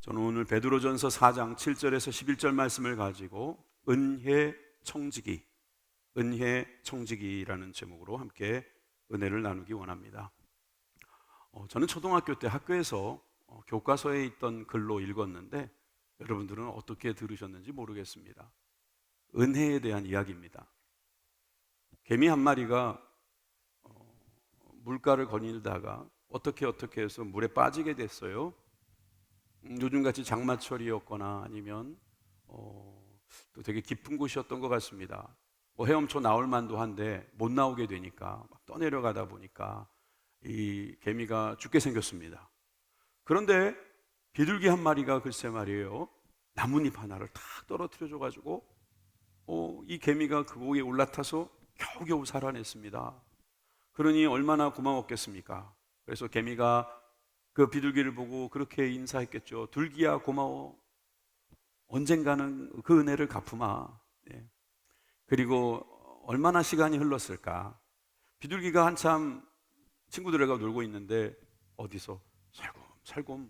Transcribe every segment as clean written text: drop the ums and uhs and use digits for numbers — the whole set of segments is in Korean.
저는 오늘 베드로전서 4장 7절에서 11절 말씀을 가지고 은혜 청지기라는 제목으로 함께 은혜를 나누기 원합니다. 저는 초등학교 때 학교에서 교과서에 있던 글로 읽었는데 여러분들은 어떻게 들으셨는지 모르겠습니다. 은혜에 대한 이야기입니다. 개미 한 마리가 물가를 거닐다가 어떻게 해서 물에 빠지게 됐어요. 요즘같이 장마철이었거나 아니면 또 되게 깊은 곳이었던 것 같습니다. 헤엄쳐 나올 만도 한데 못 나오게 되니까 막 떠내려가다 보니까 이 개미가 죽게 생겼습니다. 그런데 비둘기 한 마리가 글쎄 말이에요, 나뭇잎 하나를 탁 떨어뜨려 줘가지고 이 개미가 그 위에 올라타서 겨우겨우 살아냈습니다. 그러니 얼마나 고마웠겠습니까? 그래서 개미가 그 비둘기를 보고 그렇게 인사했겠죠. 둘기야 고마워. 언젠가는 그 은혜를 갚으마. 네. 그리고 얼마나 시간이 흘렀을까. 비둘기가 한참 친구들과 놀고 있는데 어디서 살곰살곰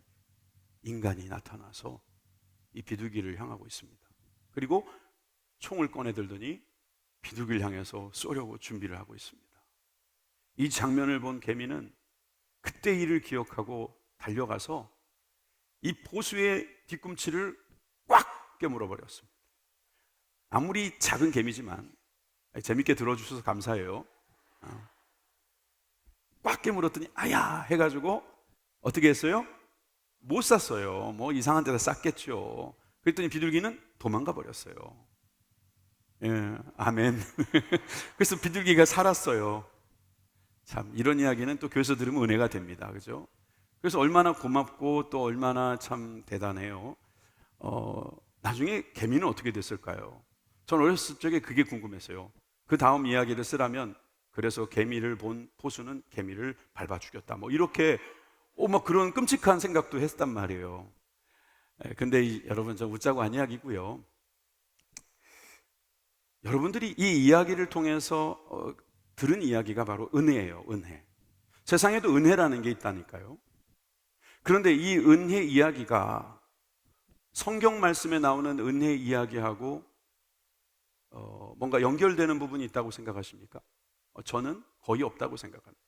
인간이 나타나서 이 비둘기를 향하고 있습니다. 그리고 총을 꺼내 들더니 비둘기를 향해서 쏘려고 준비를 하고 있습니다. 이 장면을 본 개미는 그때 일을 기억하고 달려가서 이 포수의 뒤꿈치를 꽉 깨물어 버렸습니다. 아무리 작은 개미지만 재밌게 들어주셔서 감사해요. 꽉 깨물었더니 아야 해가지고 어떻게 했어요? 못 쐈어요. 뭐 이상한 데다 쌌겠죠. 그랬더니 비둘기는 도망가 버렸어요. 예, 아멘. 그래서 비둘기가 살았어요. 참 이런 이야기는 또 교회에서 들으면 은혜가 됩니다. 그죠? 그래서 얼마나 고맙고 또 얼마나 참 대단해요. 나중에 개미는 어떻게 됐을까요? 전 어렸을 적에 그게 궁금했어요. 그 다음 이야기를 쓰라면 그래서 개미를 본 포수는 개미를 밟아 죽였다. 뭐 이렇게 막 그런 끔찍한 생각도 했단 말이에요. 근데 여러분 저 웃자고 한 이야기고요. 여러분들이 이 이야기를 통해서 들은 이야기가 바로 은혜예요. 은혜. 세상에도 은혜라는 게 있다니까요. 그런데 이 은혜 이야기가 성경 말씀에 나오는 은혜 이야기하고 뭔가 연결되는 부분이 있다고 생각하십니까? 저는 거의 없다고 생각합니다.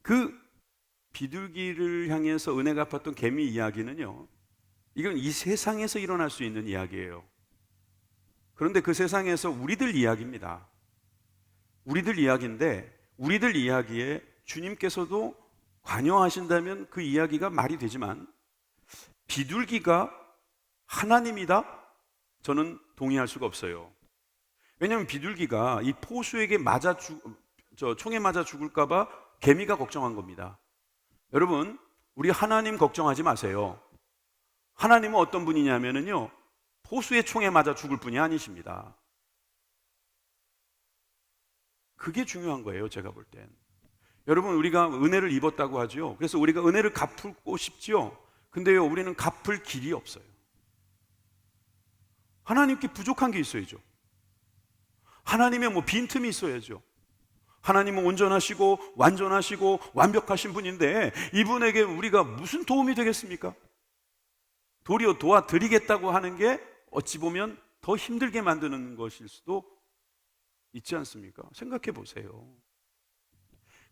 그 비둘기를 향해서 은혜 갚았던 개미 이야기는요, 이건 이 세상에서 일어날 수 있는 이야기예요. 그런데 그 세상에서 우리들 이야기입니다. 우리들 이야기인데 우리들 이야기에 주님께서도 관여하신다면 그 이야기가 말이 되지만 비둘기가 하나님이다? 저는 동의할 수가 없어요. 왜냐하면 비둘기가 이 포수에게 총에 맞아 죽을까 봐 개미가 걱정한 겁니다. 여러분, 우리 하나님 걱정하지 마세요. 하나님은 어떤 분이냐면요, 포수의 총에 맞아 죽을 분이 아니십니다. 그게 중요한 거예요, 제가 볼 땐. 여러분, 우리가 은혜를 입었다고 하죠. 그래서 우리가 은혜를 갚고 싶죠. 근데요, 우리는 갚을 길이 없어요. 하나님께 부족한 게 있어야죠. 하나님의 빈틈이 있어야죠. 하나님은 온전하시고 완전하시고 완벽하신 분인데 이분에게 우리가 무슨 도움이 되겠습니까? 도리어 도와드리겠다고 하는 게 어찌 보면 더 힘들게 만드는 것일 수도 있지 않습니까? 생각해 보세요.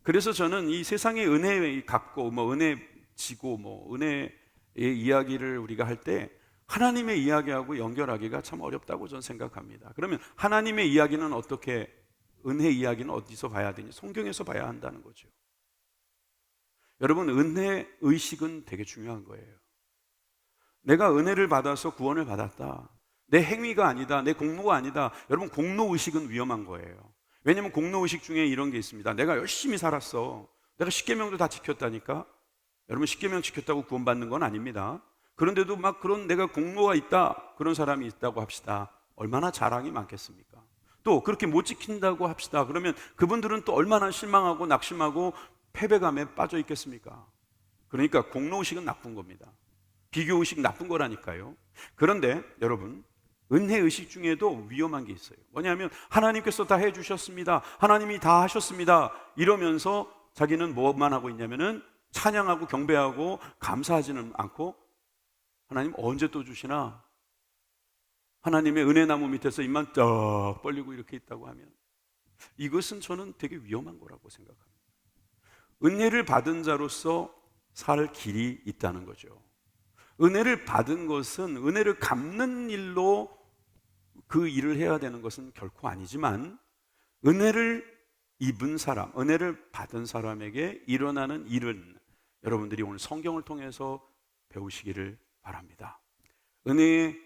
그래서 저는 이 세상의 은혜 갖고 은혜 지고 은혜의 이야기를 우리가 할 때 하나님의 이야기하고 연결하기가 참 어렵다고 저는 생각합니다. 그러면 하나님의 이야기는 어떻게, 은혜 이야기는 어디서 봐야 되냐? 성경에서 봐야 한다는 거죠. 여러분, 은혜 의식은 되게 중요한 거예요. 내가 은혜를 받아서 구원을 받았다, 내 행위가 아니다, 내 공로가 아니다. 여러분, 공로의식은 위험한 거예요. 왜냐하면 공로의식 중에 이런 게 있습니다. 내가 열심히 살았어, 내가 십계명도 다 지켰다니까. 여러분, 십계명 지켰다고 구원받는 건 아닙니다. 그런데도 그런 내가 공로가 있다, 그런 사람이 있다고 합시다. 얼마나 자랑이 많겠습니까? 또 그렇게 못 지킨다고 합시다. 그러면 그분들은 또 얼마나 실망하고 낙심하고 패배감에 빠져 있겠습니까? 그러니까 공로의식은 나쁜 겁니다. 비교의식 나쁜 거라니까요. 그런데 여러분, 은혜의식 중에도 위험한 게 있어요. 뭐냐면 하나님께서 다 해주셨습니다, 하나님이 다 하셨습니다 이러면서 자기는 뭐만 하고 있냐면은 찬양하고 경배하고 감사하지는 않고 하나님 언제 또 주시나? 하나님의 은혜 나무 밑에서 입만 쩍 벌리고 이렇게 있다고 하면 이것은 저는 되게 위험한 거라고 생각합니다. 은혜를 받은 자로서 살 길이 있다는 거죠. 은혜를 받은 것은 은혜를 갚는 일로 그 일을 해야 되는 것은 결코 아니지만, 은혜를 입은 사람, 은혜를 받은 사람에게 일어나는 일은 여러분들이 오늘 성경을 통해서 배우시기를 바랍니다. 은혜의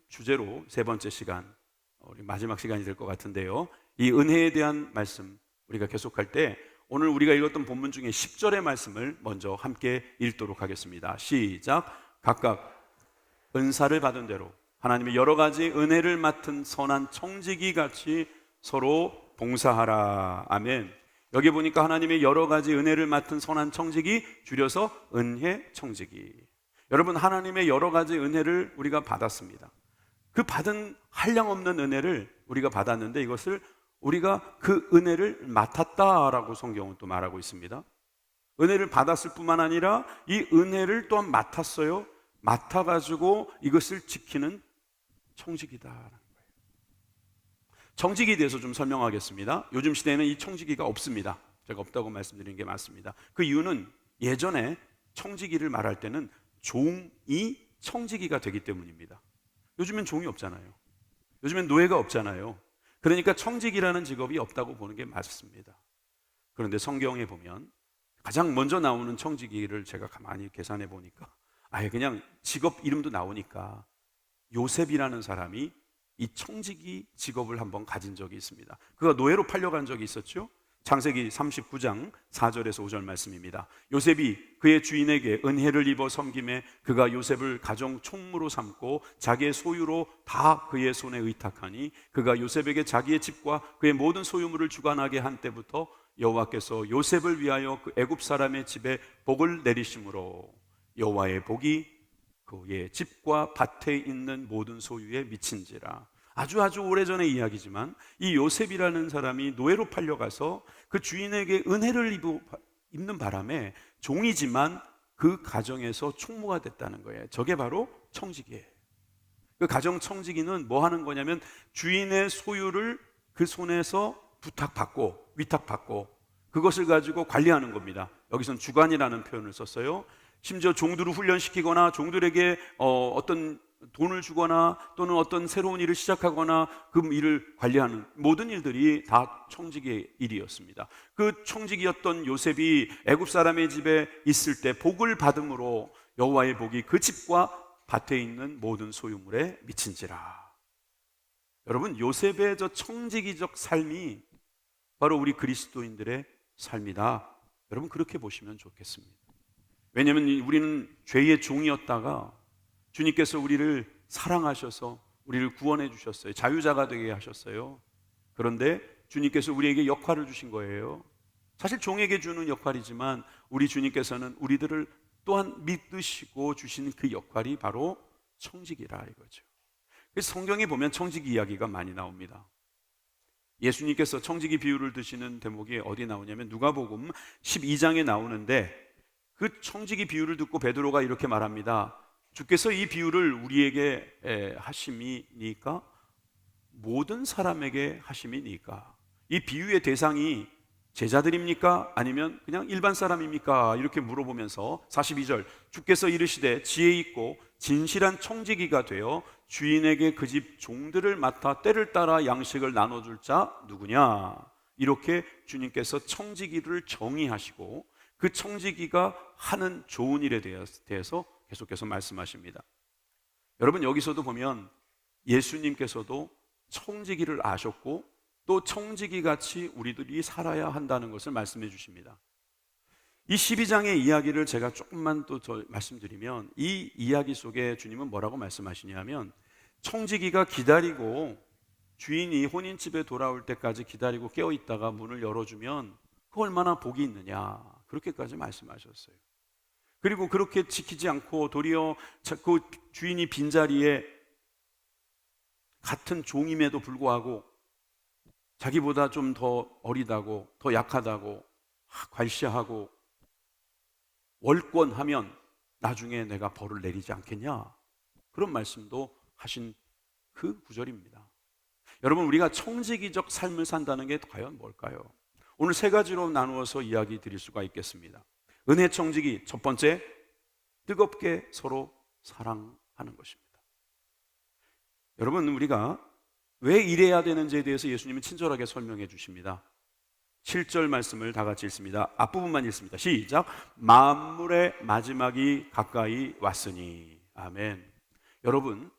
주제로 세 번째 시간, 우리 마지막 시간이 될 것 같은데요, 이 은혜에 대한 말씀 우리가 계속할 때 오늘 우리가 읽었던 본문 중에 10절의 말씀을 먼저 함께 읽도록 하겠습니다. 시작. 각각 은사를 받은 대로 하나님의 여러 가지 은혜를 맡은 선한 청지기 같이 서로 봉사하라. 아멘. 여기 보니까 하나님의 여러 가지 은혜를 맡은 선한 청지기, 줄여서 은혜 청지기. 여러분, 하나님의 여러 가지 은혜를 우리가 받았습니다. 그 받은 한량없는 은혜를 우리가 받았는데 이것을 우리가 그 은혜를 맡았다라고 성경은 또 말하고 있습니다. 은혜를 받았을 뿐만 아니라 이 은혜를 또한 맡았어요. 맡아가지고 이것을 지키는 청지기다라는 거예요. 청지기에 대해서 좀 설명하겠습니다. 요즘 시대에는 이 청지기가 없습니다. 제가 없다고 말씀드리는 게 맞습니다. 그 이유는 예전에 청지기를 말할 때는 종이 청지기가 되기 때문입니다. 요즘엔 종이 없잖아요. 요즘엔 노예가 없잖아요. 그러니까 청지기라는 직업이 없다고 보는 게 맞습니다. 그런데 성경에 보면 가장 먼저 나오는 청지기를 제가 가만히 계산해 보니까 아예 그냥 직업 이름도 나오니까 요셉이라는 사람이 이 청지기 직업을 한번 가진 적이 있습니다. 그가 노예로 팔려간 적이 있었죠. 창세기 39장 4절에서 5절 말씀입니다. 요셉이 그의 주인에게 은혜를 입어 섬김에 그가 요셉을 가정 총무로 삼고 자기의 소유로 다 그의 손에 의탁하니 그가 요셉에게 자기의 집과 그의 모든 소유물을 주관하게 한 때부터 여호와께서 요셉을 위하여 그 애굽 사람의 집에 복을 내리심으로 여호와의 복이 그의 집과 밭에 있는 모든 소유에 미친지라. 아주 오래전의 이야기지만 이 요셉이라는 사람이 노예로 팔려가서 그 주인에게 은혜를 입는 바람에 종이지만 그 가정에서 총무가 됐다는 거예요. 저게 바로 청지기예요. 그 가정 청지기는 뭐 하는 거냐면 주인의 소유를 그 손에서 부탁받고 위탁받고 그것을 가지고 관리하는 겁니다. 여기서는 주관이라는 표현을 썼어요. 심지어 종들을 훈련시키거나 종들에게 어떤 돈을 주거나 또는 어떤 새로운 일을 시작하거나 그 일을 관리하는 모든 일들이 다 청지기의 일이었습니다. 그 청지기였던 요셉이 애굽 사람의 집에 있을 때 복을 받음으로 여호와의 복이 그 집과 밭에 있는 모든 소유물에 미친지라. 여러분, 요셉의 저 청지기적 삶이 바로 우리 그리스도인들의 삶이다. 여러분, 그렇게 보시면 좋겠습니다. 왜냐하면 우리는 죄의 종이었다가 주님께서 우리를 사랑하셔서 우리를 구원해 주셨어요. 자유자가 되게 하셨어요. 그런데 주님께서 우리에게 역할을 주신 거예요. 사실 종에게 주는 역할이지만 우리 주님께서는 우리들을 또한 믿으시고 주신 그 역할이 바로 청지기라 이거죠. 그래서 성경에 보면 청지기 이야기가 많이 나옵니다. 예수님께서 청지기 비유를 드시는 대목이 어디 나오냐면 누가복음 12장에 나오는데 그 청지기 비유를 듣고 베드로가 이렇게 말합니다. 주께서 이 비유를 우리에게 하심이니까 모든 사람에게 하심이니까 이 비유의 대상이 제자들입니까? 아니면 그냥 일반 사람입니까? 이렇게 물어보면서 42절 주께서 이르시되 지혜 있고 진실한 청지기가 되어 주인에게 그 집 종들을 맡아 때를 따라 양식을 나눠줄 자 누구냐? 이렇게 주님께서 청지기를 정의하시고 그 청지기가 하는 좋은 일에 대해서 계속해서 말씀하십니다. 여러분, 여기서도 보면 예수님께서도 청지기를 아셨고 또 청지기같이 우리들이 살아야 한다는 것을 말씀해 주십니다. 이 12장의 이야기를 제가 조금만 또 말씀드리면 이 이야기 속에 주님은 뭐라고 말씀하시냐면 청지기가 기다리고 주인이 혼인집에 돌아올 때까지 기다리고 깨어있다가 문을 열어주면 그 얼마나 복이 있느냐 그렇게까지 말씀하셨어요. 그리고 그렇게 지키지 않고 도리어 그 주인이 빈자리에 같은 종임에도 불구하고 자기보다 좀 더 어리다고 더 약하다고 괄시하고 월권하면 나중에 내가 벌을 내리지 않겠냐 그런 말씀도 하신 그 구절입니다. 여러분, 우리가 청지기적 삶을 산다는 게 과연 뭘까요? 오늘 세 가지로 나누어서 이야기 드릴 수가 있겠습니다. 은혜 청지기, 첫 번째, 뜨겁게 서로 사랑하는 것입니다. 여러분, 우리가 왜 이래야 되는지에 대해서 예수님은 친절하게 설명해 주십니다. 7절 말씀을 다 같이 읽습니다. 앞부분만 읽습니다. 시작. 만물의 마지막이 가까이 왔으니. 아멘. 여러분,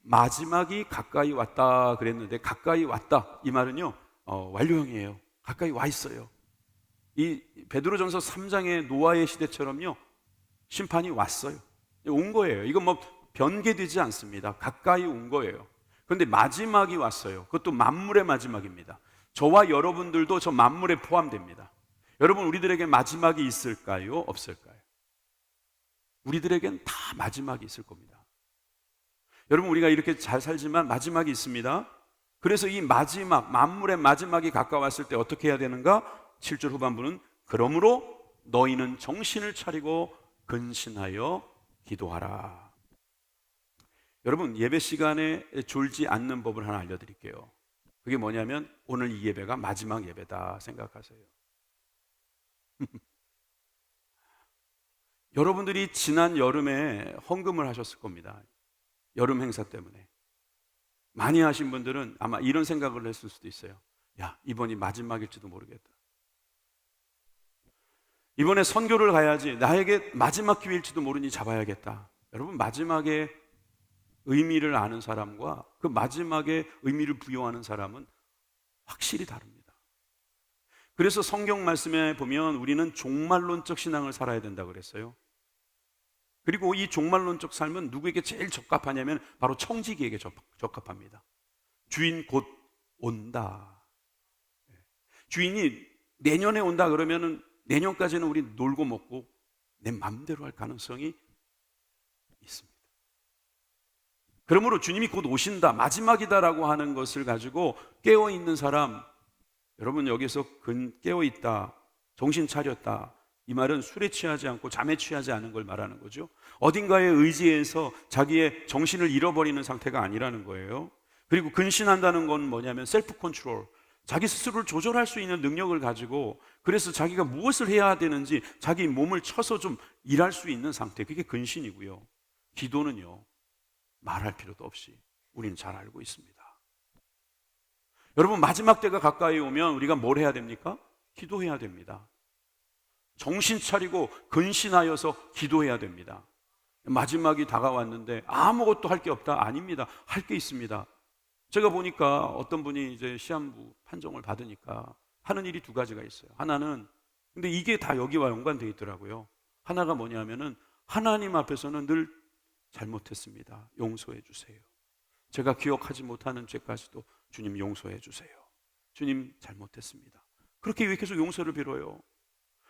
마지막이 가까이 왔다 그랬는데, 가까이 왔다 이 말은요 완료형이에요. 가까이 와 있어요. 이 베드로전서 3장의 노아의 시대처럼요, 심판이 왔어요. 온 거예요. 이건 뭐 변개되지 않습니다. 가까이 온 거예요. 그런데 마지막이 왔어요. 그것도 만물의 마지막입니다. 저와 여러분들도 저 만물에 포함됩니다. 여러분, 우리들에게 마지막이 있을까요? 없을까요? 우리들에겐 다 마지막이 있을 겁니다. 여러분, 우리가 이렇게 잘 살지만 마지막이 있습니다. 그래서 이 마지막, 만물의 마지막이 가까웠을 때 어떻게 해야 되는가? 7절 후반부는 그러므로 너희는 정신을 차리고 근신하여 기도하라. 여러분, 예배 시간에 졸지 않는 법을 하나 알려드릴게요. 그게 뭐냐면 오늘 이 예배가 마지막 예배다 생각하세요. 여러분들이 지난 여름에 헌금을 하셨을 겁니다. 여름 행사 때문에 많이 하신 분들은 아마 이런 생각을 했을 수도 있어요. 야, 이번이 마지막일지도 모르겠다. 이번에 선교를 가야지, 나에게 마지막 기회일지도 모르니 잡아야겠다. 여러분, 마지막의 의미를 아는 사람과 그 마지막의 의미를 부여하는 사람은 확실히 다릅니다. 그래서 성경 말씀에 보면 우리는 종말론적 신앙을 살아야 된다고 그랬어요. 그리고 이 종말론적 삶은 누구에게 제일 적합하냐면 바로 청지기에게 적합합니다. 주인 곧 온다. 주인이 내년에 온다 그러면은 내년까지는 우리 놀고 먹고 내 마음대로 할 가능성이 있습니다. 그러므로 주님이 곧 오신다, 마지막이다라고 하는 것을 가지고 깨어있는 사람, 여러분 여기서 깨어있다, 정신 차렸다, 이 말은 술에 취하지 않고 잠에 취하지 않은 걸 말하는 거죠. 어딘가에 의지해서 자기의 정신을 잃어버리는 상태가 아니라는 거예요. 그리고 근신한다는 건 뭐냐면 셀프 컨트롤, 자기 스스로를 조절할 수 있는 능력을 가지고, 그래서 자기가 무엇을 해야 되는지 자기 몸을 쳐서 좀 일할 수 있는 상태, 그게 근신이고요. 기도는요, 말할 필요도 없이 우리는 잘 알고 있습니다. 여러분, 마지막 때가 가까이 오면 우리가 뭘 해야 됩니까? 기도해야 됩니다. 정신 차리고 근신하여서 기도해야 됩니다. 마지막이 다가왔는데 아무것도 할 게 없다? 아닙니다. 할 게 있습니다. 제가 보니까 어떤 분이 이제 시한부 판정을 받으니까 하는 일이 두 가지가 있어요. 하나는, 근데 이게 다 여기와 연관되어 있더라고요. 하나가 뭐냐면은 하나님 앞에서는 늘 잘못했습니다, 용서해 주세요. 제가 기억하지 못하는 죄까지도 주님 용서해 주세요. 주님 잘못했습니다. 그렇게 계속 용서를 빌어요.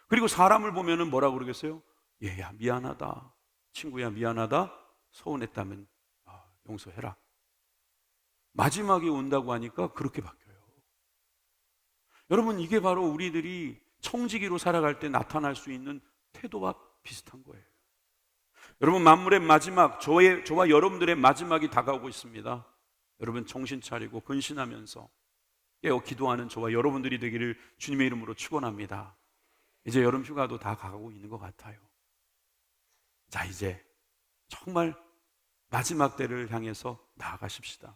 그리고 사람을 보면은 뭐라고 그러겠어요? 얘야 미안하다, 친구야 미안하다, 서운했다면 용서해라. 마지막이 온다고 하니까 그렇게 바뀌어요. 여러분, 이게 바로 우리들이 청지기로 살아갈 때 나타날 수 있는 태도와 비슷한 거예요. 여러분, 만물의 마지막, 저와 여러분들의 마지막이 다가오고 있습니다. 여러분, 정신 차리고 근신하면서 깨어 기도하는 저와 여러분들이 되기를 주님의 이름으로 축원합니다. 이제 여름 휴가도 다 가고 있는 것 같아요. 자, 이제 정말 마지막 때를 향해서 나아가십시다.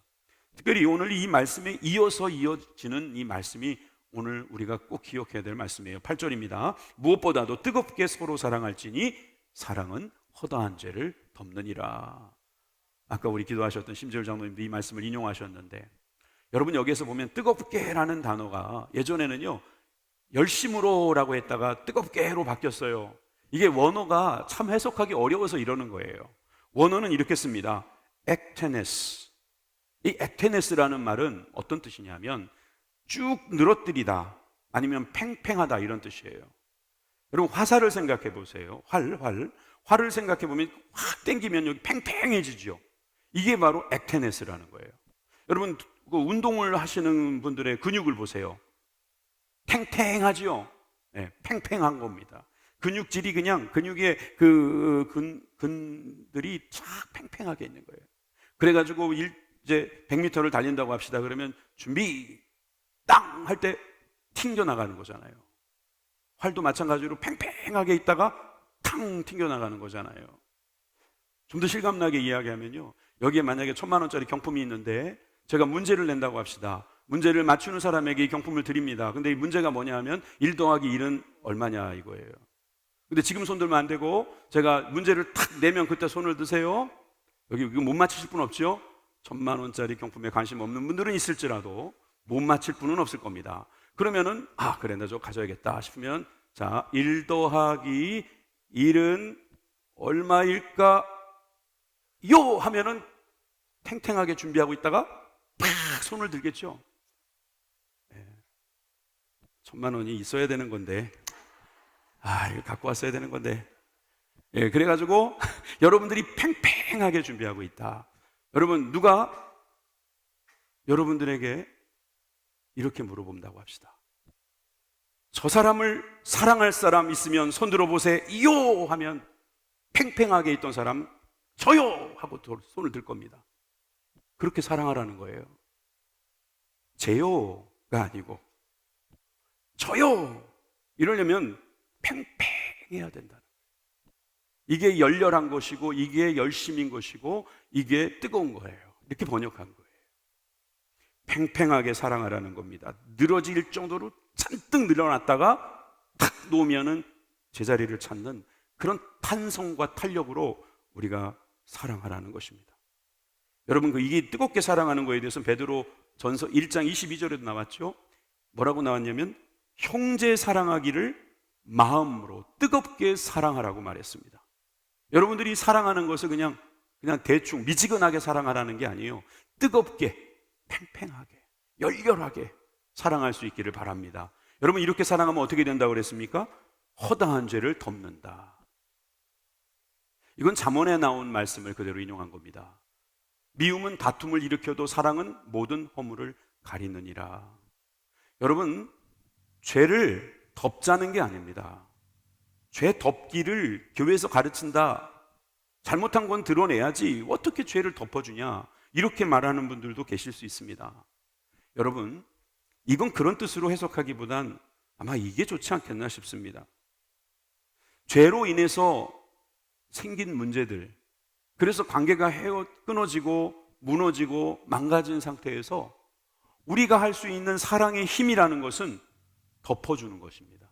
특별히 오늘 이 말씀에 이어서 이어지는 이 말씀이 오늘 우리가 꼭 기억해야 될 말씀이에요. 8절입니다. 무엇보다도 뜨겁게 서로 사랑할지니 사랑은 허다한 죄를 덮느니라. 아까 우리 기도하셨던 심재율 장로님도 이 말씀을 인용하셨는데, 여러분 여기에서 보면 뜨겁게라는 단어가 예전에는요 열심으로라고 했다가 뜨겁게로 바뀌었어요. 이게 원어가 참 해석하기 어려워서 이러는 거예요. 원어는 이렇게 씁니다. 액테네스. 이 액테네스라는 말은 어떤 뜻이냐면 쭉 늘어뜨리다, 아니면 팽팽하다, 이런 뜻이에요. 여러분, 화살을 생각해 보세요. 활을 생각해 보면 확 당기면 여기 팽팽해지죠. 이게 바로 액테네스라는 거예요. 여러분, 그 운동을 하시는 분들의 근육을 보세요. 탱탱하죠. 네, 팽팽한 겁니다. 근육질이 그냥 근육의 근들이 쫙 팽팽하게 있는 거예요. 그래가지고 이제 100m를 달린다고 합시다. 그러면 준비 땅 할 때 튕겨나가는 거잖아요. 활도 마찬가지로 팽팽하게 있다가 탕 튕겨나가는 거잖아요. 좀 더 실감나게 이야기하면요, 여기에 만약에 1,000만 원짜리 경품이 있는데 제가 문제를 낸다고 합시다. 문제를 맞추는 사람에게 이 경품을 드립니다. 근데 이 문제가 뭐냐 하면 1 더하기 1은 얼마냐 이거예요. 근데 지금 손 들면 안 되고 제가 문제를 탁 내면 그때 손을 드세요. 여기 못 맞히실 분 없죠? 1,000만 원짜리 경품에 관심 없는 분들은 있을지라도 못 맞힐 분은 없을 겁니다. 그러면은 그래 나 저거 가져야겠다 싶으면 자, 1 더하기 1은 얼마일까? 요 하면은 탱탱하게 준비하고 있다가 팍 손을 들겠죠. 1,000만 원이 있어야 되는 건데 이거 갖고 왔어야 되는 건데 그래가지고 여러분들이 팽팽하게 준비하고 있다. 여러분, 누가 여러분들에게 이렇게 물어본다고 합시다. 저 사람을 사랑할 사람 있으면 손 들어보세요. 하면 팽팽하게 있던 사람 저요 하고 손을 들 겁니다. 그렇게 사랑하라는 거예요. 제요가 아니고 저요 이러려면 팽팽해야 된다는 거예요. 이게 열렬한 것이고 이게 열심인 것이고 이게 뜨거운 거예요. 이렇게 번역한 거예요. 팽팽하게 사랑하라는 겁니다. 늘어질 정도로 잔뜩 늘어났다가 탁 놓으면은 제자리를 찾는 그런 탄성과 탄력으로 우리가 사랑하라는 것입니다. 여러분, 이게 뜨겁게 사랑하는 거에 대해서는 베드로 전서 1장 22절에도 나왔죠. 뭐라고 나왔냐면 형제 사랑하기를 마음으로 뜨겁게 사랑하라고 말했습니다. 여러분들이 사랑하는 것을 그냥 대충 미지근하게 사랑하라는 게 아니에요. 뜨겁게, 팽팽하게, 열렬하게 사랑할 수 있기를 바랍니다. 여러분, 이렇게 사랑하면 어떻게 된다고 그랬습니까? 허다한 죄를 덮는다. 이건 잠언에 나온 말씀을 그대로 인용한 겁니다. 미움은 다툼을 일으켜도 사랑은 모든 허물을 가리느니라. 여러분, 죄를 덮자는 게 아닙니다. 죄 덮기를 교회에서 가르친다. 잘못한 건 드러내야지 어떻게 죄를 덮어주냐, 이렇게 말하는 분들도 계실 수 있습니다. 여러분, 이건 그런 뜻으로 해석하기보단 아마 이게 좋지 않겠나 싶습니다. 죄로 인해서 생긴 문제들, 그래서 관계가 끊어지고 무너지고 망가진 상태에서 우리가 할 수 있는 사랑의 힘이라는 것은 덮어주는 것입니다.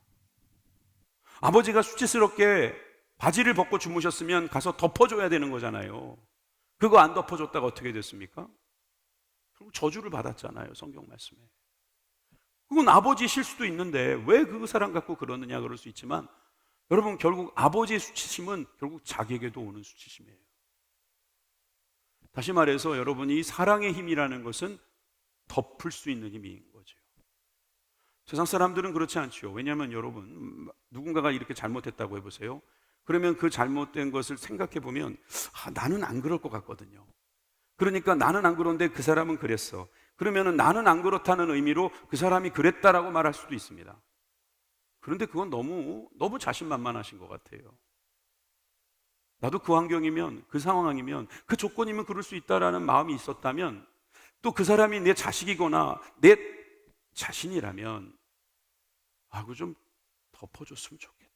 아버지가 수치스럽게 바지를 벗고 주무셨으면 가서 덮어줘야 되는 거잖아요. 그거 안 덮어줬다가 어떻게 됐습니까? 결국 저주를 받았잖아요, 성경 말씀에. 그건 아버지 실수도 있는데 왜 그 사람 갖고 그러느냐 그럴 수 있지만, 여러분, 결국 아버지의 수치심은 결국 자기에게도 오는 수치심이에요. 다시 말해서 여러분이 사랑의 힘이라는 것은 덮을 수 있는 힘인 거죠. 세상 사람들은 그렇지 않죠. 왜냐하면 여러분, 누군가가 이렇게 잘못했다고 해보세요. 그러면 그 잘못된 것을 생각해 보면 나는 안 그럴 것 같거든요. 그러니까 나는 안 그런데 그 사람은 그랬어. 그러면 나는 안 그렇다는 의미로 그 사람이 그랬다라고 말할 수도 있습니다. 그런데 그건 너무 자신만만하신 것 같아요. 나도 그 환경이면, 그 상황이면, 그 조건이면 그럴 수 있다라는 마음이 있었다면, 또 그 사람이 내 자식이거나 내 자신이라면 그거 좀 덮어줬으면 좋겠다.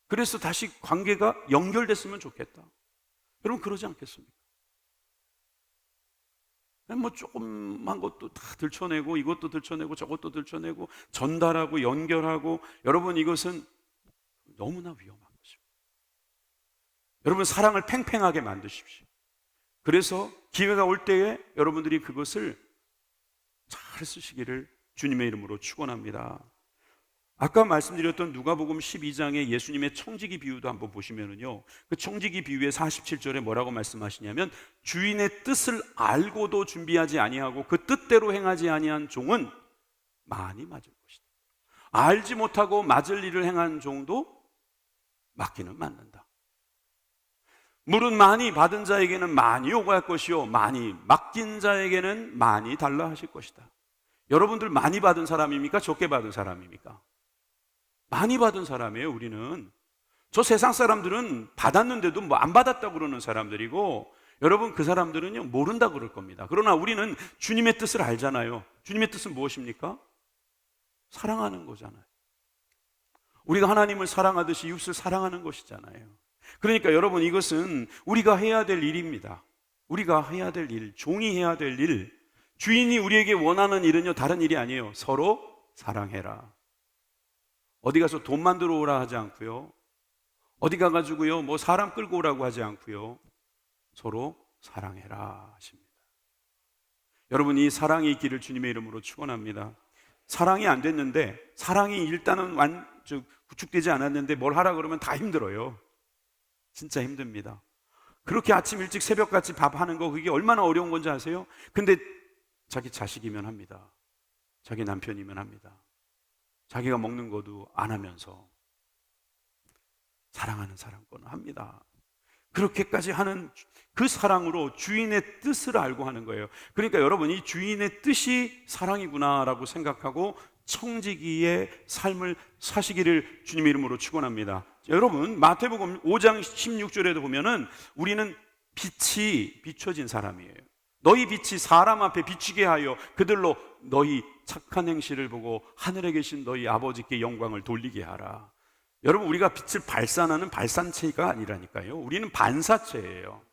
그래서 다시 관계가 연결됐으면 좋겠다. 여러분, 그러지 않겠습니까? 조금만 것도 다 들춰내고 이것도 들춰내고 저것도 들춰내고 전달하고 연결하고, 여러분, 이것은 너무나 위험한 것입니다. 여러분, 사랑을 팽팽하게 만드십시오. 그래서 기회가 올 때에 여러분들이 그것을 잘 쓰시기를 주님의 이름으로 축원합니다. 아까 말씀드렸던 누가복음 12장의 예수님의 청지기 비유도 한번 보시면은요, 그 청지기 비유의 47절에 뭐라고 말씀하시냐면, 주인의 뜻을 알고도 준비하지 아니하고 그 뜻대로 행하지 아니한 종은 많이 맞을 것이다. 알지 못하고 맞을 일을 행한 종도 맞기는 맞는다. 물은 많이 받은 자에게는 많이 요구할 것이요 많이 맡긴 자에게는 많이 달라 하실 것이다. 여러분들 많이 받은 사람입니까? 적게 받은 사람입니까? 많이 받은 사람이에요. 우리는. 저 세상 사람들은 받았는데도 뭐 안 받았다고 그러는 사람들이고, 여러분 그 사람들은요 모른다고 그럴 겁니다. 그러나 우리는 주님의 뜻을 알잖아요. 주님의 뜻은 무엇입니까? 사랑하는 거잖아요. 우리가 하나님을 사랑하듯이 이웃을 사랑하는 것이잖아요. 그러니까 여러분, 이것은 우리가 해야 될 일입니다. 우리가 해야 될 일, 종이 해야 될 일. 주인이 우리에게 원하는 일은요 다른 일이 아니에요. 서로 사랑해라. 어디 가서 돈 만들어 오라 하지 않고요, 어디 가가지고요 뭐 사람 끌고 오라고 하지 않고요, 서로 사랑해라 하십니다. 여러분, 이 사랑이 있기를 주님의 이름으로 축원합니다. 사랑이 안 됐는데, 사랑이 일단은 구축되지 않았는데 뭘 하라 그러면 다 힘들어요. 진짜 힘듭니다. 그렇게 아침 일찍 새벽같이 밥 하는 거, 그게 얼마나 어려운 건지 아세요? 근데 자기 자식이면 합니다. 자기 남편이면 합니다. 자기가 먹는 것도 안 하면서 사랑하는 사람과는 합니다. 그렇게까지 하는 그 사랑으로 주인의 뜻을 알고 하는 거예요. 그러니까 여러분, 이 주인의 뜻이 사랑이구나라고 생각하고 청지기의 삶을 사시기를 주님의 이름으로 축원합니다. 여러분, 마태복음 5장 16절에도 보면은 우리는 빛이 비춰진 사람이에요. 너희 빛이 사람 앞에 비치게 하여 그들로 너희 착한 행실을 보고 하늘에 계신 너희 아버지께 영광을 돌리게 하라. 여러분, 우리가 빛을 발산하는 발산체가 아니라니까요. 우리는 반사체예요.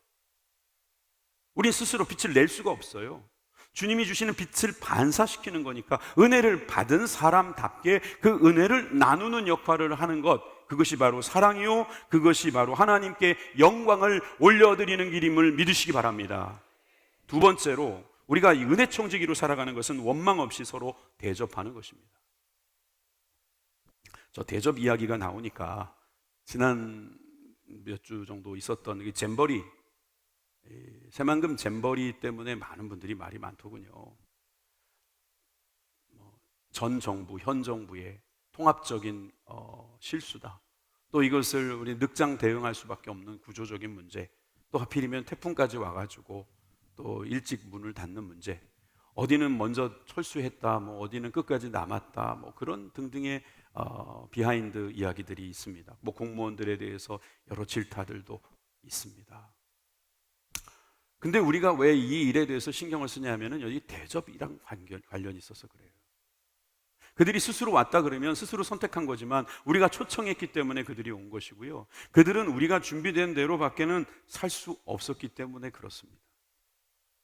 우리 스스로 빛을 낼 수가 없어요. 주님이 주시는 빛을 반사시키는 거니까, 은혜를 받은 사람답게 그 은혜를 나누는 역할을 하는 것, 그것이 바로 사랑이요, 그것이 바로 하나님께 영광을 올려드리는 길임을 믿으시기 바랍니다. 두 번째로, 우리가 이 은혜 청지기로 살아가는 것은 원망 없이 서로 대접하는 것입니다. 저 대접 이야기가 나오니까 지난 몇 주 정도 있었던 잼버리, 새만금 잼버리 때문에 많은 분들이 말이 많더군요. 전 정부, 현 정부의 통합적인 실수다. 또 이것을 우리 늑장 대응할 수밖에 없는 구조적인 문제, 또 하필이면 태풍까지 와가지고 또 일찍 문을 닫는 문제, 어디는 먼저 철수했다, 뭐 어디는 끝까지 남았다, 뭐 그런 등등의 비하인드 이야기들이 있습니다. 뭐 공무원들에 대해서 여러 질타들도 있습니다. 근데 우리가 왜 이 일에 대해서 신경을 쓰냐면은 여기 대접이랑 관련이 있어서 그래요. 그들이 스스로 왔다 그러면 스스로 선택한 거지만 우리가 초청했기 때문에 그들이 온 것이고요, 그들은 우리가 준비된 대로 밖에는 살 수 없었기 때문에 그렇습니다.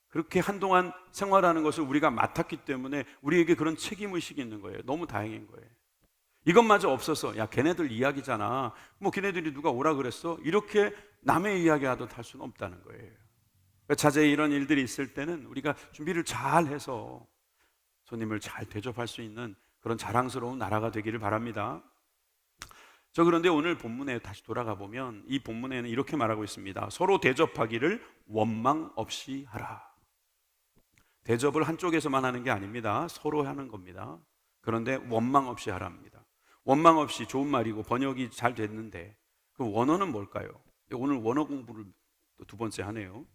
그렇게 한동안 생활하는 것을 우리가 맡았기 때문에 우리에게 그런 책임의식이 있는 거예요. 너무 다행인 거예요. 이것마저 없어서, 야 걔네들 이야기잖아, 뭐 걔네들이 누가 오라 그랬어, 이렇게 남의 이야기하듯 할 수는 없다는 거예요. 자제히 이런 일들이 있을 때는 우리가 준비를 잘 해서 손님을 잘 대접할 수 있는 그런 자랑스러운 나라가 되기를 바랍니다. 그런데 오늘 본문에 다시 돌아가 보면 이 본문에는 이렇게 말하고 있습니다. 서로 대접하기를 원망 없이 하라. 대접을 한쪽에서만 하는 게 아닙니다. 서로 하는 겁니다. 그런데 원망 없이 하랍니다. 원망 없이 좋은 말이고 번역이 잘 됐는데 그 원어는 뭘까요? 오늘 원어 공부를 또 두 번째 하네요.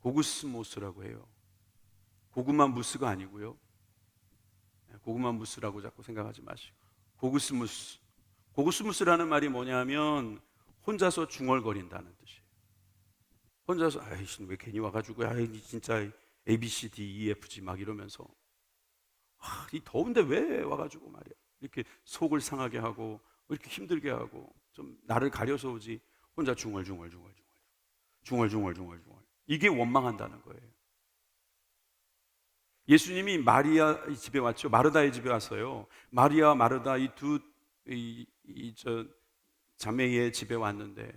고구스모스라고 해요. 고구마 무스가 아니고요, 고구마 무스라고 자꾸 생각하지 마시고 고구스무스. 고구스무스라는 말이 뭐냐면 혼자서 중얼거린다는 뜻이에요. 혼자서 아이씨 왜 괜히 와가지고 아이 진짜 A, B, C, D, E, F, G 막 이러면서 이 더운데 왜 와가지고 말이야 이렇게 속을 상하게 하고 이렇게 힘들게 하고 좀 나를 가려서 오지, 혼자 중얼중얼 이게 원망한다는 거예요. 예수님이 마리아 집에 왔죠. 마르다의 집에 왔어요. 마리아 마르다 이 두 자매의 집에 왔는데,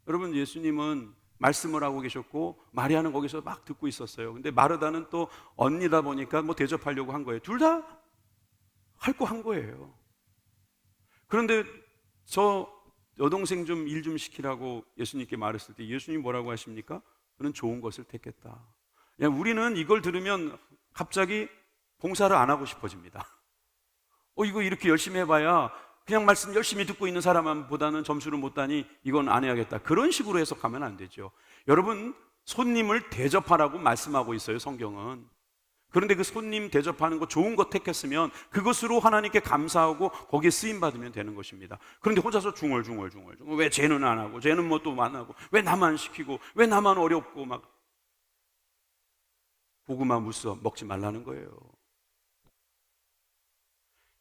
여러분 예수님은 말씀을 하고 계셨고 마리아는 거기서 막 듣고 있었어요. 근데 마르다는 또 언니다 보니까 뭐 대접하려고 한 거예요. 둘 다 할 거 한 거예요. 그런데 저 여동생 좀 일 좀 시키라고 예수님께 말했을 때 예수님 뭐라고 하십니까? 그는 좋은 것을 택했다. 우리는 이걸 들으면 갑자기 봉사를 안 하고 싶어집니다. 이거 이렇게 열심히 해봐야 그냥 말씀 열심히 듣고 있는 사람보다는 점수를 못 따니 이건 안 해야겠다, 그런 식으로 해석하면 안 되죠. 여러분, 손님을 대접하라고 말씀하고 있어요, 성경은. 그런데 그 손님 대접하는 거 좋은 거 택했으면 그것으로 하나님께 감사하고 거기에 쓰임 받으면 되는 것입니다. 그런데 혼자서 중얼중얼 왜 쟤는 안 하고 쟤는 뭐 또 안 하고 왜 나만 시키고 왜 나만 어렵고 막 고구마 무스 먹지 말라는 거예요.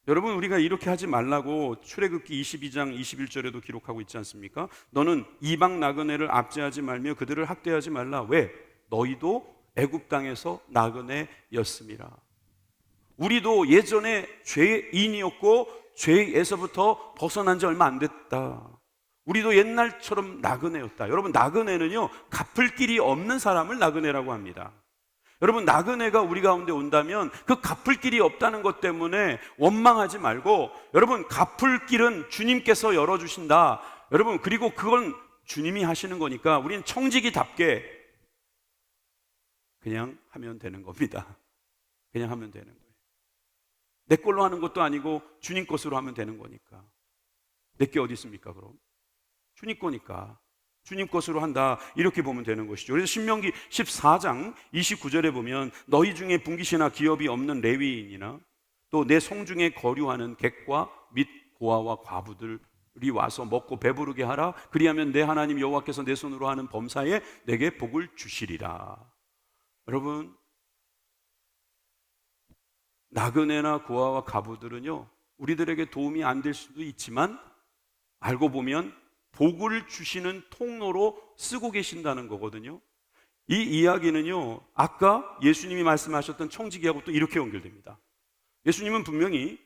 여러분, 우리가 이렇게 하지 말라고 출애굽기 22장 21절에도 기록하고 있지 않습니까? 너는 이방 나그네를 압제하지 말며 그들을 학대하지 말라. 왜? 너희도 애굽 땅에서 나그네였음이라. 우리도 예전에 죄인이었고 죄에서부터 벗어난 지 얼마 안 됐다. 우리도 옛날처럼 나그네였다. 여러분, 나그네는요, 갚을 길이 없는 사람을 나그네라고 합니다. 여러분, 나그네가 우리 가운데 온다면 그 갚을 길이 없다는 것 때문에 원망하지 말고, 여러분, 갚을 길은 주님께서 열어주신다. 여러분, 그리고 그건 주님이 하시는 거니까 우리는 청지기답게 그냥 하면 되는 겁니다. 그냥 하면 되는 거예요. 내 걸로 하는 것도 아니고 주님 것으로 하면 되는 거니까. 내게 어디 있습니까, 그럼? 주님 거니까. 주님 것으로 한다, 이렇게 보면 되는 것이죠. 그래서 신명기 14장 29절에 보면 너희 중에 분깃이나 기업이 없는 레위인이나 또 내 성중에 거류하는 객과 및 고아와 과부들이 와서 먹고 배부르게 하라. 그리하면 내 하나님 여호와께서 내 손으로 하는 범사에 내게 복을 주시리라. 여러분, 나그네나 고아와 과부들은요, 우리들에게 도움이 안 될 수도 있지만 알고 보면 복을 주시는 통로로 쓰고 계신다는 거거든요. 이 이야기는요, 아까 예수님이 말씀하셨던 청지기하고 또 이렇게 연결됩니다. 예수님은 분명히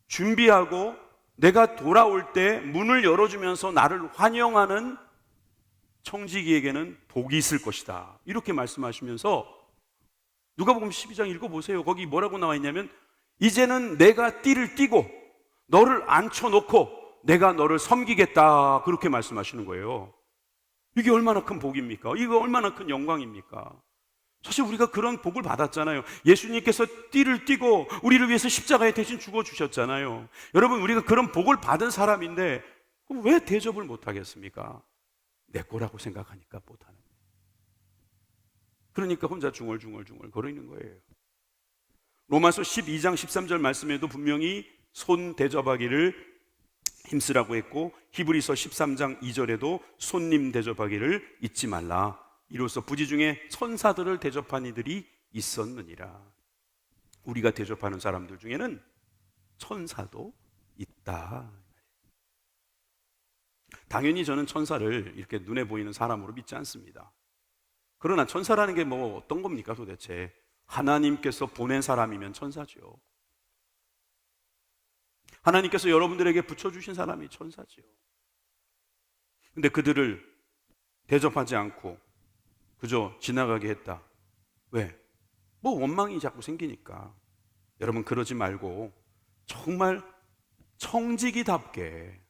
준비하고 내가 돌아올 때 문을 열어주면서 나를 환영하는 청지기에게는 복이 있을 것이다, 이렇게 말씀하시면서 누가복음 12장 읽어보세요. 거기 뭐라고 나와 있냐면 이제는 내가 띠를 띠고 너를 앉혀놓고 내가 너를 섬기겠다, 그렇게 말씀하시는 거예요. 이게 얼마나 큰 복입니까? 이거 얼마나 큰 영광입니까? 사실 우리가 그런 복을 받았잖아요. 예수님께서 띠를 띠고 우리를 위해서 십자가에 대신 죽어주셨잖아요. 여러분, 우리가 그런 복을 받은 사람인데 왜 대접을 못하겠습니까? 내 거라고 생각하니까 못하는 거예요. 그러니까 혼자 중얼중얼 거리는 거예요. 로마서 12장 13절 말씀에도 분명히 손 대접하기를 힘쓰라고 했고, 히브리서 13장 2절에도 손님 대접하기를 잊지 말라. 이로써 부지 중에 천사들을 대접한 이들이 있었느니라. 우리가 대접하는 사람들 중에는 천사도 있다. 당연히 저는 천사를 이렇게 눈에 보이는 사람으로 믿지 않습니다. 그러나 천사라는 게 뭐 어떤 겁니까 도대체? 하나님께서 보낸 사람이면 천사죠. 하나님께서 여러분들에게 붙여주신 사람이 천사지요. 근데 그들을 대접하지 않고 그저 지나가게 했다. 왜? 뭐 원망이 자꾸 생기니까. 여러분, 그러지 말고 정말 청지기답게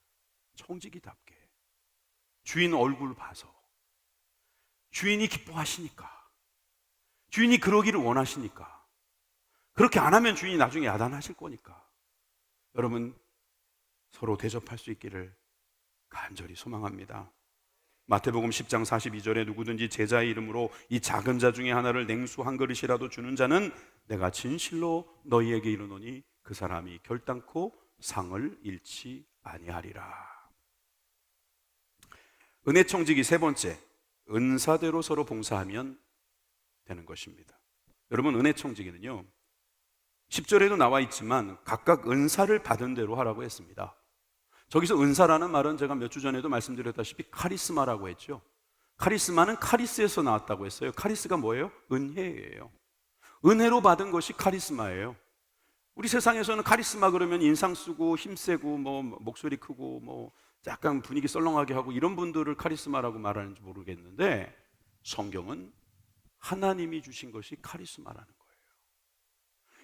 주인 얼굴 봐서, 주인이 기뻐하시니까, 주인이 그러기를 원하시니까, 그렇게 안 하면 주인이 나중에 야단하실 거니까 여러분, 서로 대접할 수 있기를 간절히 소망합니다. 마태복음 10장 42절에 누구든지 제자의 이름으로 이 작은 자 중에 하나를 냉수 한 그릇이라도 주는 자는 내가 진실로 너희에게 이르노니 그 사람이 결단코 상을 잃지 아니하리라. 은혜 청지기 세 번째, 은사대로 서로 봉사하면 되는 것입니다. 여러분, 은혜 청지기는요, 10절에도 나와 있지만 각각 은사를 받은 대로 하라고 했습니다. 저기서 은사라는 말은 제가 몇 주 전에도 말씀드렸다시피 카리스마라고 했죠. 카리스마는 카리스에서 나왔다고 했어요. 카리스가 뭐예요? 은혜예요. 은혜로 받은 것이 카리스마예요. 우리 세상에서는 카리스마 그러면 인상 쓰고 힘세고 뭐 목소리 크고 뭐 약간 분위기 썰렁하게 하고 이런 분들을 카리스마라고 말하는지 모르겠는데, 성경은 하나님이 주신 것이 카리스마라는 거예요.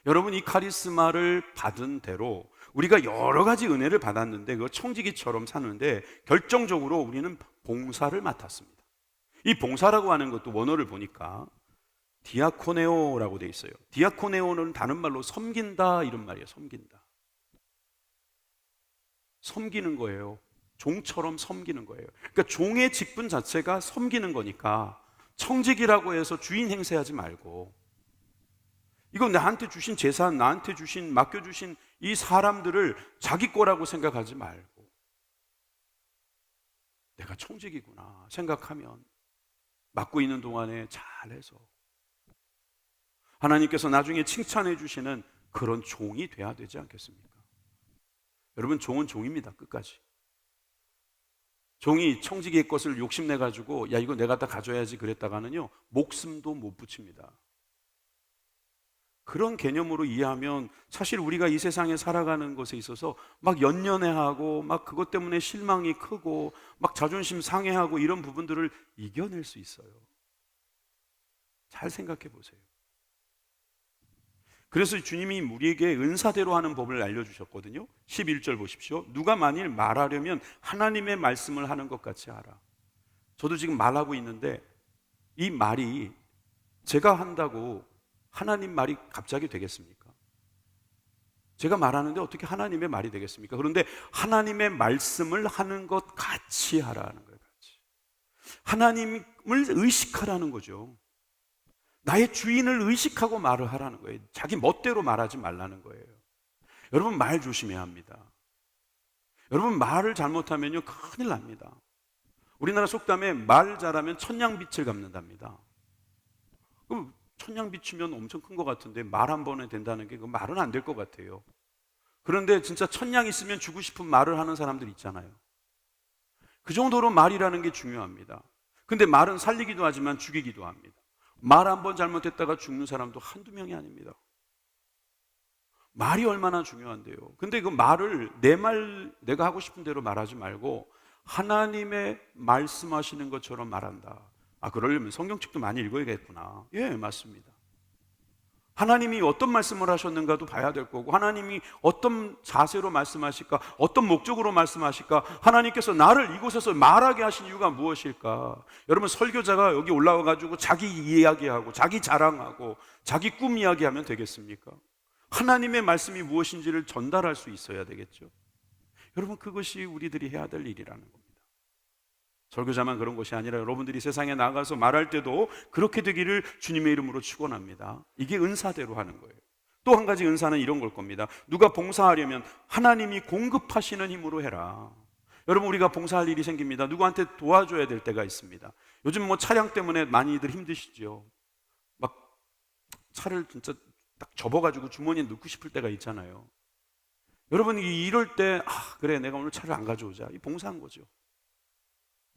여러분, 이 카리스마를 받은 대로 우리가 여러 가지 은혜를 받았는데 그 청지기처럼 사는데 결정적으로 우리는 봉사를 맡았습니다. 이 봉사라고 하는 것도 원어를 보니까 디아코네오라고 돼 있어요. 디아코네오는 다른 말로 섬긴다, 이런 말이에요. 섬기는 거예요. 종처럼 섬기는 거예요. 그러니까 종의 직분 자체가 섬기는 거니까 청지기라고 해서 주인 행세하지 말고 이건 나한테 주신 재산, 나한테 주신, 맡겨주신 이 사람들을 자기 거라고 생각하지 말고 내가 청직이구나 생각하면 맡고 있는 동안에 잘해서 하나님께서 나중에 칭찬해 주시는 그런 종이 돼야 되지 않겠습니까? 여러분, 종은 종입니다. 끝까지. 종이 청지기의 것을 욕심내가지고 야, 이거 내가 다 가져야지 그랬다가는요, 목숨도 못 붙입니다. 그런 개념으로 이해하면 사실 우리가 이 세상에 살아가는 것에 있어서 막 연연해하고 막 그것 때문에 실망이 크고 막 자존심 상해하고 이런 부분들을 이겨낼 수 있어요. 잘 생각해 보세요. 그래서 주님이 우리에게 은사대로 하는 법을 알려주셨거든요. 11절 보십시오. 누가 만일 말하려면 하나님의 말씀을 하는 것 같이 하라. 저도 지금 말하고 있는데 이 말이 제가 한다고 하나님 말이 갑자기 되겠습니까? 제가 말하는데 어떻게 하나님의 말이 되겠습니까? 그런데 하나님의 말씀을 하는 것 같이 하라는 거예요. 같이. 하나님을 의식하라는 거죠. 나의 주인을 의식하고 말을 하라는 거예요. 자기 멋대로 말하지 말라는 거예요. 여러분, 말 조심해야 합니다. 여러분, 말을 잘못하면요 큰일 납니다. 우리나라 속담에 말 잘하면 천냥빛을 갚는답니다. 그럼 천냥 비추면 엄청 큰 것 같은데 말 한 번에 된다는 게 그 말은 안 될 것 같아요. 그런데 진짜 천냥 있으면 주고 싶은 말을 하는 사람들 있잖아요. 그 정도로 말이라는 게 중요합니다. 근데 말은 살리기도 하지만 죽이기도 합니다. 말 한 번 잘못했다가 죽는 사람도 한두 명이 아닙니다. 말이 얼마나 중요한데요. 근데 그 말을 내가 하고 싶은 대로 말하지 말고 하나님의 말씀하시는 것처럼 말한다. 그러려면 성경책도 많이 읽어야겠구나. 예, 맞습니다. 하나님이 어떤 말씀을 하셨는가도 봐야 될 거고, 하나님이 어떤 자세로 말씀하실까, 어떤 목적으로 말씀하실까, 하나님께서 나를 이곳에서 말하게 하신 이유가 무엇일까. 여러분, 설교자가 여기 올라와가지고 자기 이야기하고 자기 자랑하고 자기 꿈 이야기하면 되겠습니까? 하나님의 말씀이 무엇인지를 전달할 수 있어야 되겠죠. 여러분, 그것이 우리들이 해야 될 일이라는 겁니다. 설교자만 그런 것이 아니라 여러분들이 세상에 나가서 말할 때도 그렇게 되기를 주님의 이름으로 축원합니다. 이게 은사대로 하는 거예요. 또 한 가지 은사는 이런 걸 겁니다. 누가 봉사하려면 하나님이 공급하시는 힘으로 해라. 여러분, 우리가 봉사할 일이 생깁니다. 누구한테 도와줘야 될 때가 있습니다. 요즘 뭐 차량 때문에 많이들 힘드시죠. 막 차를 진짜 딱 접어가지고 주머니에 넣고 싶을 때가 있잖아요. 여러분, 이럴 때 그래, 내가 오늘 차를 안 가져오자. 이 봉사한 거죠.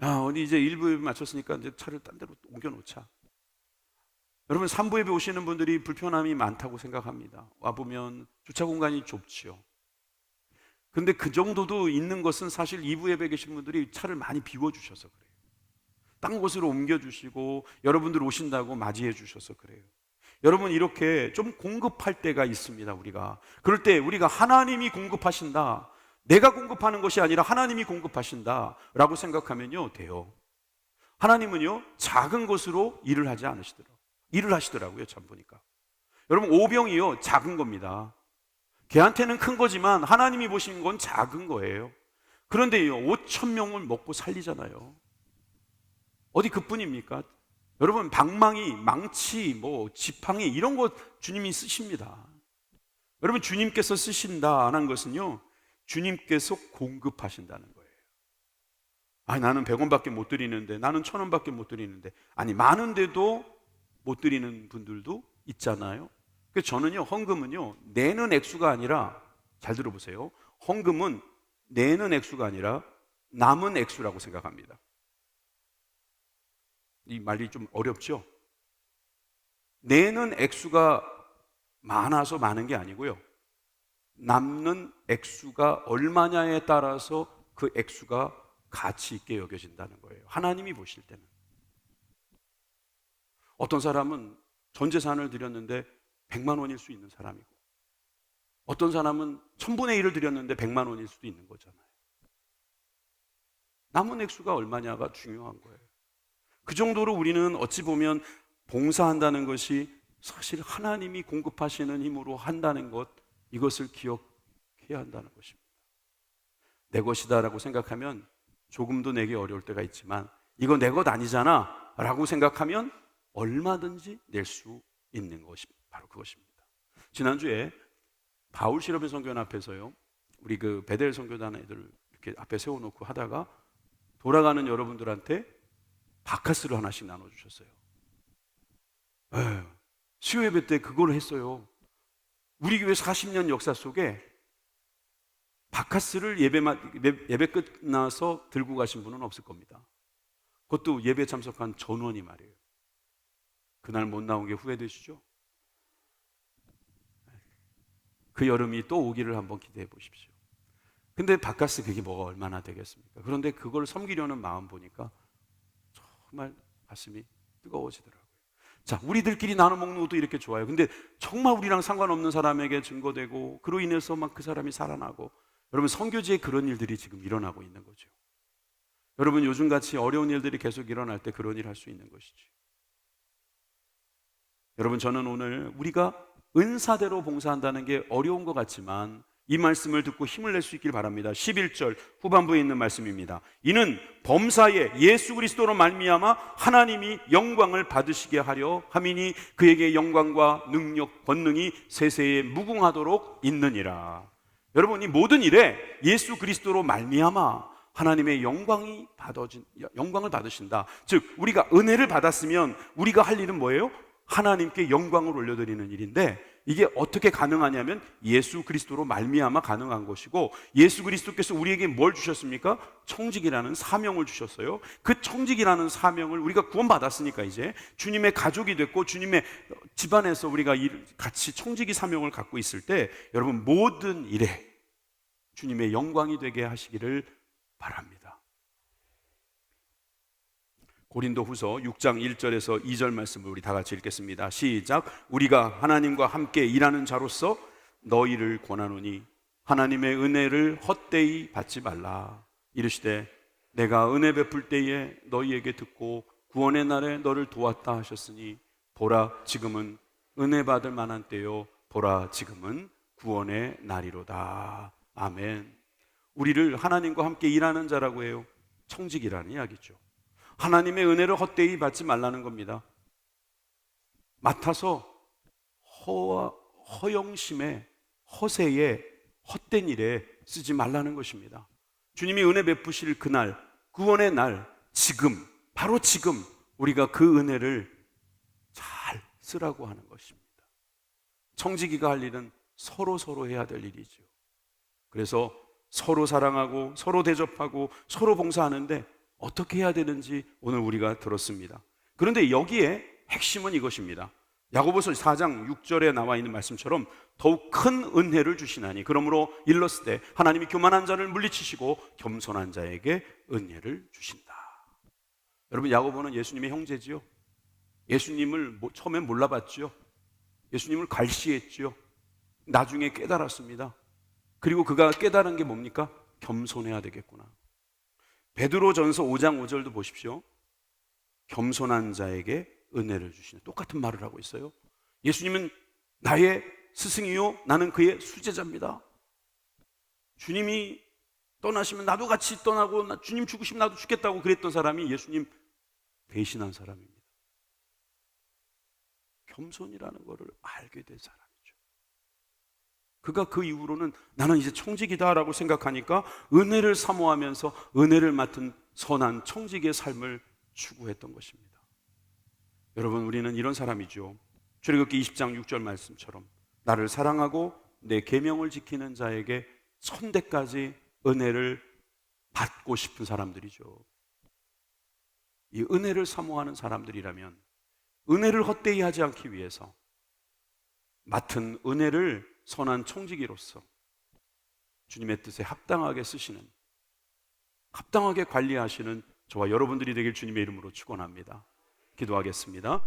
어디 이제 1부에 맞췄으니까 이제 차를 딴 데로 옮겨놓자. 여러분, 3부에 오시는 분들이 불편함이 많다고 생각합니다. 와보면 주차 공간이 좁지요. 근데 그 정도도 있는 것은 사실 2부 예배 계신 분들이 차를 많이 비워주셔서 그래요. 딴 곳으로 옮겨주시고 여러분들 오신다고 맞이해 주셔서 그래요. 여러분, 이렇게 좀 공급할 때가 있습니다. 우리가 그럴 때 우리가 하나님이 공급하신다, 내가 공급하는 것이 아니라 하나님이 공급하신다 라고 생각하면요 돼요. 하나님은요 작은 것으로 일을 하시더라고요. 참 보니까 여러분, 오병이요 작은 겁니다. 걔한테는 큰 거지만 하나님이 보신 건 작은 거예요. 그런데요 5,000명을 먹고 살리잖아요. 어디 그뿐입니까? 여러분, 방망이, 망치, 뭐 지팡이 이런 거 주님이 쓰십니다. 여러분, 주님께서 쓰신다는 것은요 주님께서 공급하신다는 거예요. 나는 100원밖에 못 드리는데, 나는 1,000원밖에 못 드리는데, 많은데도 못 드리는 분들도 있잖아요. 그래서 저는요 헌금은요 내는 액수가 아니라, 잘 들어보세요, 헌금은 내는 액수가 아니라 남은 액수라고 생각합니다. 이 말이 좀 어렵죠? 내는 액수가 많아서 많은 게 아니고요, 남는 액수가 얼마냐에 따라서 그 액수가 가치 있게 여겨진다는 거예요. 하나님이 보실 때는. 어떤 사람은 전 재산을 드렸는데 100만 원일 수 있는 사람이고, 어떤 사람은 1000분의 1을 드렸는데 100만 원일 수도 있는 거잖아요. 남은 액수가 얼마냐가 중요한 거예요. 그 정도로 우리는 어찌 보면 봉사한다는 것이 사실 하나님이 공급하시는 힘으로 한다는 것, 이것을 기억해야 한다는 것입니다. 내 것이다라고 생각하면 조금도 내기 어려울 때가 있지만, 이거 내 것 아니잖아 라고 생각하면 얼마든지 낼 수 있는 것이 바로 그것입니다. 지난주에 바울 실업의 선교단 앞에서요, 우리 그 베델 선교단 애들 이렇게 앞에 세워놓고 하다가 돌아가는 여러분들한테 바카스를 하나씩 나눠주셨어요. 수요 예배 때 그걸 했어요. 우리 교회 40년 역사 속에 바카스를 예배 끝나서 들고 가신 분은 없을 겁니다. 그것도 예배 참석한 전원이 말이에요. 그날 못 나온 게 후회되시죠? 그 여름이 또 오기를 한번 기대해 보십시오. 근데 바카스 그게 뭐가 얼마나 되겠습니까? 그런데 그걸 섬기려는 마음 보니까 정말 가슴이 뜨거워지더라고요. 자, 우리들끼리 나눠 먹는 것도 이렇게 좋아요. 근데 정말 우리랑 상관없는 사람에게 증거되고 그로 인해서 막 그 사람이 살아나고, 여러분 선교지에 그런 일들이 지금 일어나고 있는 거죠. 여러분 요즘같이 어려운 일들이 계속 일어날 때 그런 일 할 수 있는 것이지. 여러분 저는 오늘 우리가 은사대로 봉사한다는 게 어려운 것 같지만 이 말씀을 듣고 힘을 낼 수 있길 바랍니다. 11절 후반부에 있는 말씀입니다. 이는 범사에 예수 그리스도로 말미암아 하나님이 영광을 받으시게 하려 함이니 그에게 영광과 능력 권능이 세세에 무궁하도록 있느니라. 여러분 이 모든 일에 예수 그리스도로 말미암아 하나님의 영광을 받으신다. 즉 우리가 은혜를 받았으면 우리가 할 일은 뭐예요? 하나님께 영광을 올려드리는 일인데, 이게 어떻게 가능하냐면 예수 그리스도로 말미암아 가능한 것이고, 예수 그리스도께서 우리에게 뭘 주셨습니까? 청직이라는 사명을 주셨어요. 그 청직이라는 사명을 우리가 구원받았으니까 이제 주님의 가족이 됐고 주님의 집안에서 우리가 같이 청직이 사명을 갖고 있을 때 여러분 모든 일에 주님의 영광이 되게 하시기를 바랍니다. 고린도후서 6장 1절에서 2절 말씀을 우리 다 같이 읽겠습니다. 시작. 우리가 하나님과 함께 일하는 자로서 너희를 권하노니 하나님의 은혜를 헛되이 받지 말라. 이르시되 내가 은혜 베풀 때에 너희에게 듣고 구원의 날에 너를 도왔다 하셨으니 보라 지금은 은혜 받을 만한 때요 보라 지금은 구원의 날이로다. 아멘. 우리를 하나님과 함께 일하는 자라고 해요. 청직이라는 이야기죠. 하나님의 은혜를 헛되이 받지 말라는 겁니다. 맡아서 허영심에 허세에 헛된 일에 쓰지 말라는 것입니다. 주님이 은혜 베푸실 그날, 구원의 날, 지금, 바로 지금 우리가 그 은혜를 잘 쓰라고 하는 것입니다. 청지기가 할 일은 서로 해야 될 일이죠. 그래서 서로 사랑하고 서로 대접하고 서로 봉사하는데 어떻게 해야 되는지 오늘 우리가 들었습니다. 그런데 여기에 핵심은 이것입니다. 야고보서 4장 6절에 나와 있는 말씀처럼 더욱 큰 은혜를 주시나니 그러므로 일렀을 때 하나님이 교만한 자를 물리치시고 겸손한 자에게 은혜를 주신다. 여러분 야고보는 예수님의 형제지요. 예수님을 처음엔 몰라봤지요. 예수님을 갈시했지요. 나중에 깨달았습니다. 그리고 그가 깨달은 게 뭡니까? 겸손해야 되겠구나. 베드로전서 5장 5절도 보십시오. 겸손한 자에게 은혜를 주시는, 똑같은 말을 하고 있어요. 예수님은 나의 스승이요 나는 그의 수제자입니다. 주님이 떠나시면 나도 같이 떠나고 주님 죽으시면 나도 죽겠다고 그랬던 사람이 예수님 배신한 사람입니다. 겸손이라는 것을 알게 된 사람이죠. 그가 그 이후로는 나는 이제 청직이다라고 생각하니까 은혜를 사모하면서 은혜를 맡은 선한 청직의 삶을 추구했던 것입니다. 여러분 우리는 이런 사람이죠. 출애굽기 20장 6절 말씀처럼 나를 사랑하고 내 계명을 지키는 자에게 천대까지 은혜를 받고 싶은 사람들이죠. 이 은혜를 사모하는 사람들이라면 은혜를 헛되이 하지 않기 위해서 맡은 은혜를 선한 청지기로서 주님의 뜻에 합당하게 쓰시는, 합당하게 관리하시는 저와 여러분들이 되길 주님의 이름으로 축원합니다. 기도하겠습니다.